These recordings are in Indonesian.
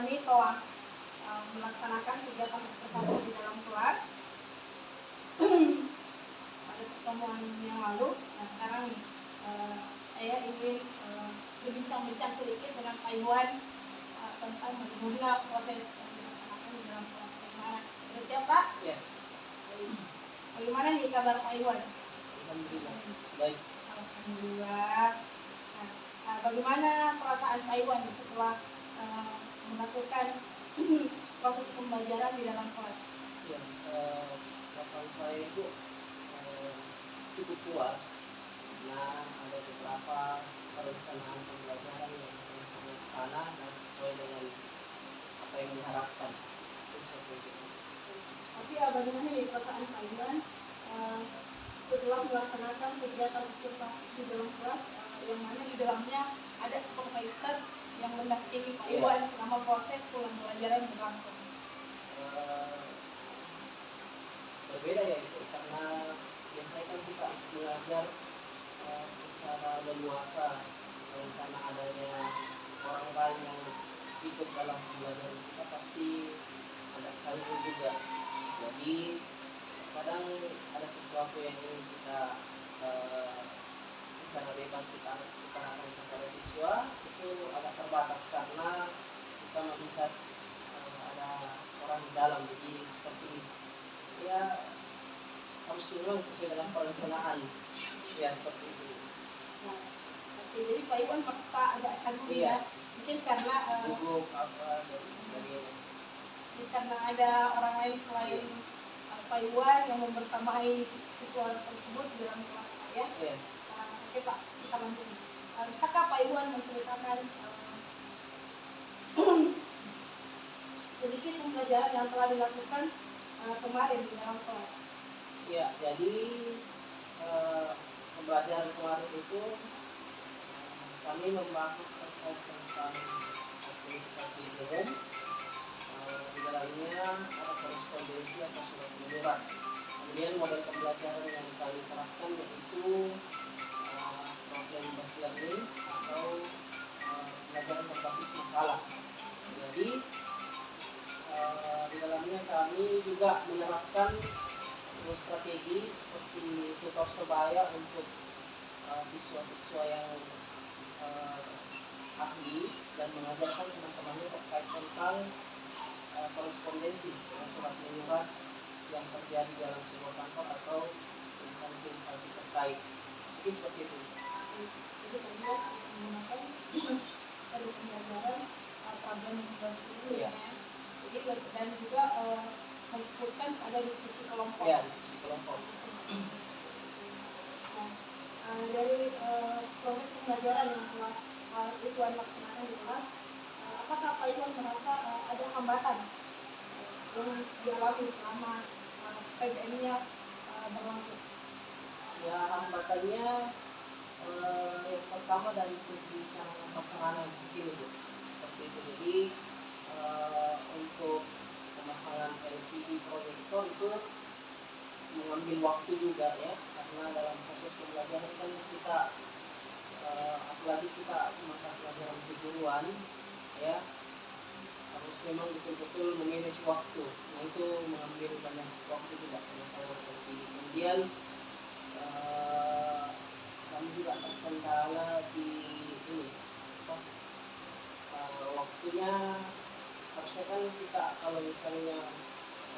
kami telah melaksanakan kegiatan observasi di dalam kelas pada pertemuan yang lalu. Nah sekarang saya ingin berbincang-bincang sedikit dengan Pak Iwan tentang bagaimana proses yang dilaksanakan di dalam kelas kemarin. Sudah siap Pak? Ya. Bagaimana nih kabar Pak Iwan? Alhamdulillah. Baik. Alhamdulillah. Nah, bagaimana perasaan Pak Iwan setelah melakukan proses pembelajaran di dalam kelas? Ya, perasaan saya itu cukup puas karena ada beberapa perencanaan pembelajaran yang terlaksana dan sesuai dengan apa yang diharapkan. Tapi bagaimana nih perasaan Pak Iwan setelah melaksanakan kegiatan observasi di dalam kelas yang mana di dalamnya ada supervisor yang mendampingi Pak Iwan selama proses pembelajaran berlangsung? Berbeda ya itu, karena biasanya kan kita belajar secara leluasa karena adanya orang lain yang ikut dalam pembelajaran kita pasti ada canggung juga. Jadi kadang ada sesuatu yang ingin kita secara bebas kita akan kepada siswa itu agak terbatas karena kita melihat ada orang di dalam, jadi seperti ya harus memang sesuai dengan perencanaan ya seperti itu. Nah, jadi Pak Iwan paksa agak canggung ya, mungkin karena gugup apa dan sebagainya. Mungkin karena ada orang lain selain Pak Iwan yang membersamai siswa tersebut di dalam kelas saya. Oke Pak, kita lanjut. Bisakah Pak Iwan menceritakan sedikit pembelajaran yang telah dilakukan kemarin di dalam kelas? Ya, jadi pembelajaran kemarin itu kami membahas terkait tentang administrasi umum. Di dalamnya ada korespondensi atau surat menyurat. Kemudian model pembelajaran yang kami terapkan yaitu problem-based learning atau pembelajaran berbasis masalah. Jadi di dalamnya kami juga menerapkan sebuah strategi seperti tutor sebaya untuk siswa-siswa yang ahli dan mengajarkan teman-temannya terkait tentang korespondensi dengan surat menyurat yang terjadi dalam sebuah kantor atau instansi-instansi terkait. Jadi seperti itu. Jadi kita menggunakan dari pembelajaran problem situasi dulu ya. Jadi dan juga memfokuskan pada diskusi kelompok. Ya, diskusi kelompok. Nah, dari proses pembelajaran yang telah Pak Iwan laksanakan di kelas, apakah Pak Iwan merasa ada hambatan yang dialami selama PBM-nya berlangsung? Ya, hambatannya yang pertama dari segi sarana prasarana mungkin itu seperti itu. Jadi untuk pemasangan LCD proyektor itu mengambil waktu juga ya, karena dalam proses pembelajaran kan kita apalagi kita mata pelajaran kejuruan ya, harus memang betul-betul memanage waktu. Nah itu mengambil banyak waktu juga pemasangan LCD. Kemudian kami juga terkendala di ini waktunya. Harusnya kan kita kalau misalnya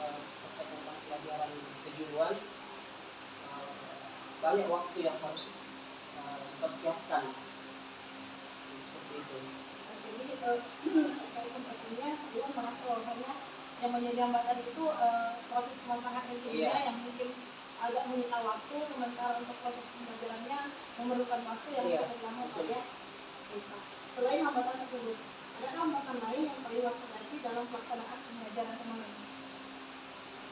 terkait tentang pelajaran kejuruan banyak waktu yang harus dipersiapkan seperti itu. Jadi terkait tempatnya, Iwan merasa bahwasanya yang menjadi hambatan itu proses pemasangan LCD-nya yang mungkin agak menyita waktu, sementara untuk proses pembelajarannya memerlukan waktu yang cukup lama Pak ya. Selain hambatan tersebut, adakah hambatan lain yang Pak Iwan hadapi dalam pelaksanaan pembelajaran kemarin?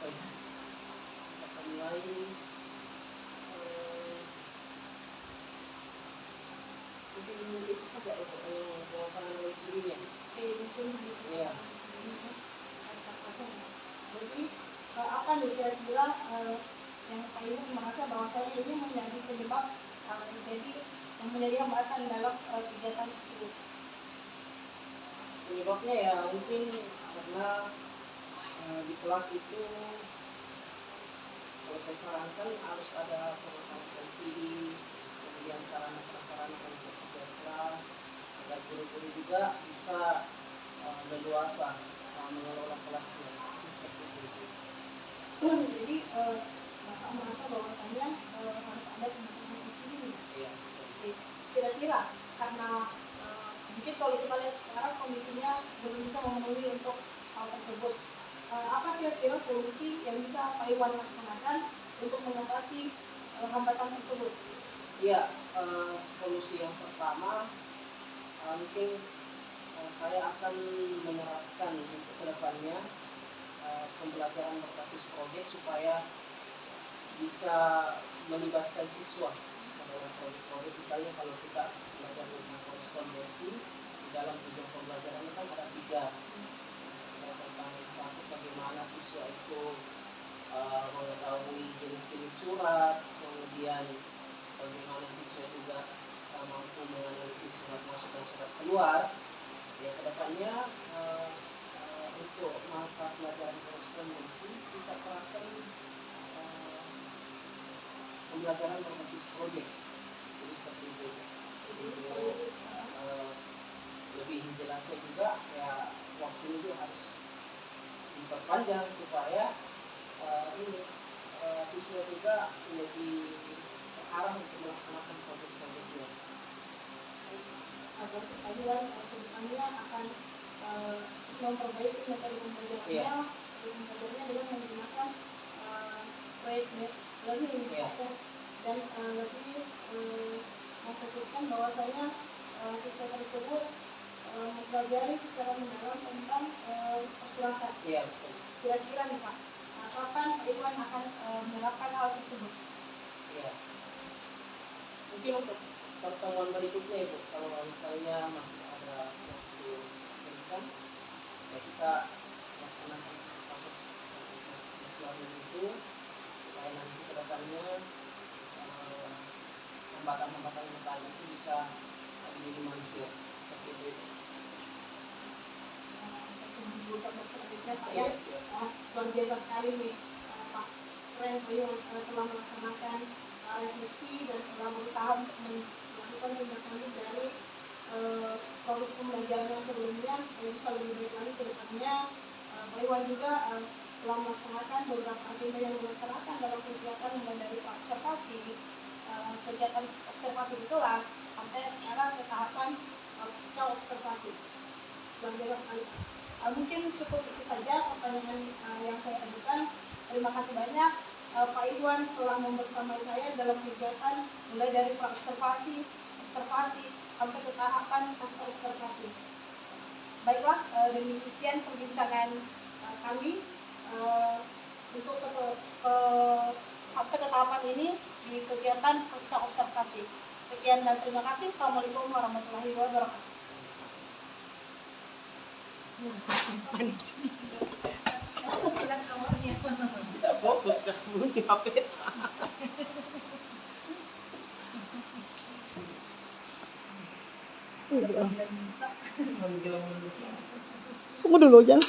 Hambatan lain mungkin itu saja itu pelaksanaan LCD-nya. Mungkin jadi apa nih kira-kira yang Pak Iwan merasa bahwasanya ini menjadi penyebab yang menjadi hambatan dalam kegiatan tersebut? Penyebabnya ya mungkin karena di kelas itu kalau saya sarankan harus ada pemasangan LCD, kemudian sarana prasarana untuk setiap kelas, agar guru-guru juga bisa leluasa mengelola kelasnya. Seperti itu. Jadi Bapak merasa bahwasannya harus ada pemasangan LCD. Iya. Kira-kira karena mungkin kalau kita lihat sekarang kondisinya belum bisa memenuhi untuk hal tersebut, apa kira-kira solusi yang bisa Pak Iwan laksanakan untuk mengatasi hambatan tersebut? Iya, solusi yang pertama mungkin saya akan menerapkan untuk kedepannya pembelajaran berbasis proyek supaya bisa melibatkan siswa dalam proyek-proyek. Misalnya kalau kita belajar tentang korespondensi, di dalam tujuan pembelajaran kan ada 3. Tentang satu, bagaimana siswa itu mengetahui jenis-jenis surat, kemudian bagaimana siswa juga mampu menganalisis surat masuk dan surat keluar. Ya, kedepannya untuk mata pelajaran korespondensi kita terapkan pembelajaran berbasis proyek. Jadi seperti itu. Jadi lebih jelasnya juga ya, waktu itu harus diperpanjang supaya siswa juga lebih terarah untuk melaksanakan proyek-proyeknya. Agar kedepannya akan memperbaiki metode pembelajarannya, Iya. pembelajarannya dengan menggunakan project based learning, Iya. dan lebih memfokuskan bahwasanya siswa tersebut mempelajari secara mendalam tentang persuratan. Iya, betul. Kira-kira nih Pak, kapan Pak Iwan akan menerapkan hal tersebut? Iya. Mungkin untuk pertemuan berikutnya Ibu, kalau misalnya masih ada waktu berikan, ya kita laksanakan proses learning itu supaya nanti kedepannya hambatan-hambatan yang tadi itu bisa diminimalisir. Seperti itu. Selanjutnya Pak ya, luar biasa sekali nih Pak Keren Pak Iwan telah melaksanakan refleksi dan telah berusaha untuk melakukan tindak lanjut dari proses pembelajaran yang sebelumnya supaya bisa lebih baik lagi ke depannya. Pak Iwan juga telah melaksanakan beberapa agenda yang dilaksanakan dalam kegiatan mulai dari observasi, kegiatan observasi di kelas sampai sekarang ke tahapan observasi. Luar biasa sekali. Mungkin cukup itu saja pertanyaan yang saya ajukan. Terima kasih banyak Pak Iwan telah membersamai saya dalam kegiatan mulai dari observasi sampai ke tahapan pasca observasi. Baiklah, demikian perbincangan kami untuk sampai ke tahapan ini di kegiatan pasca observasi. Sekian dan terima kasih. Assalamualaikum warahmatullahi wabarakatuh. Tidak fokus kamu di HP. Tunggu dulu, jangan